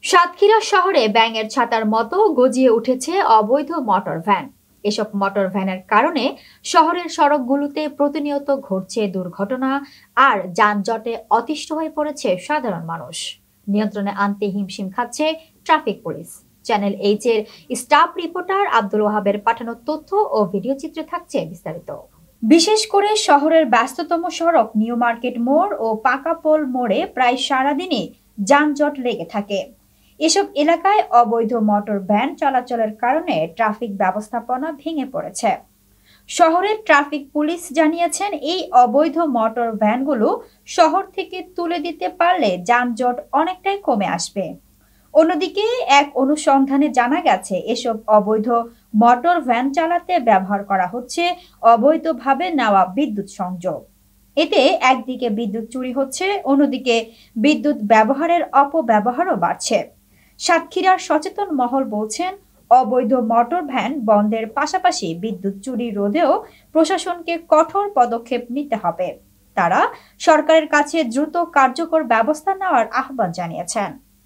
সাতক্ষীরা শহরে ব্যাঙের ছাতার মতো গজিয়ে উঠেছে অবৈধ মোটর ভ্যান। এসব মোটর ভ্যানের কারণে শহরের সড়কগুলোতে প্রতিনিয়ত ঘটছে দুর্ঘটনা আর যানজটে অতিষ্ঠ হয়ে পড়েছে সাধারণ মানুষ। নিয়ন্ত্রণে আনতে হিমশিম খাচ্ছে ট্রাফিক পুলিশ। চ্যানেল এইচ এর স্টাফ রিপোর্টার আব্দুল ওয়াহাবের পাঠানো তথ্য ও ভিডিও চিত্রে থাকছে বিস্তারিত। বিশেষ করে শহরের ব্যস্ততম সড়ক নিউ মার্কেট মোড় ও পাকাপোল মোড়ে প্রায় সারাদিনই যানজট লেগে থাকে। এসব এলাকায় অবৈধ মোটর ভ্যান চলাচলের কারণে ট্রাফিক ব্যবস্থাপনা ভেঙে পড়েছে। শহরের ট্রাফিক পুলিশ জানিয়েছেন, এই অবৈধ মোটর ভ্যানগুলো শহর থেকে তুলে দিতে পারলে যানজট অনেকটাই কমে আসবে। অন্যদিকে এক অনুসন্ধানে জানা গেছে, এসব অবৈধ মোটর ভ্যান চালাতে ব্যবহার করা হচ্ছে অবৈধভাবে নেওয়া বিদ্যুৎ সংযোগ। এতে একদিকে বিদ্যুৎ চুরি হচ্ছে, অন্যদিকে বিদ্যুৎ ব্যবহারের অপব্যবহারও বাড়ছে। সাতক্ষীরার সচেতন মহল বলছেন, অবৈধ মোটর ভ্যান বন্ধের পাশাপাশি বিদ্যুৎ চুরি রোধেও প্রশাসনকে কঠোর পদক্ষেপ নিতে হবে। তারা সরকারের কাছে দ্রুত কার্যকর ব্যবস্থা নেওয়ার আহ্বান জানিয়েছেন।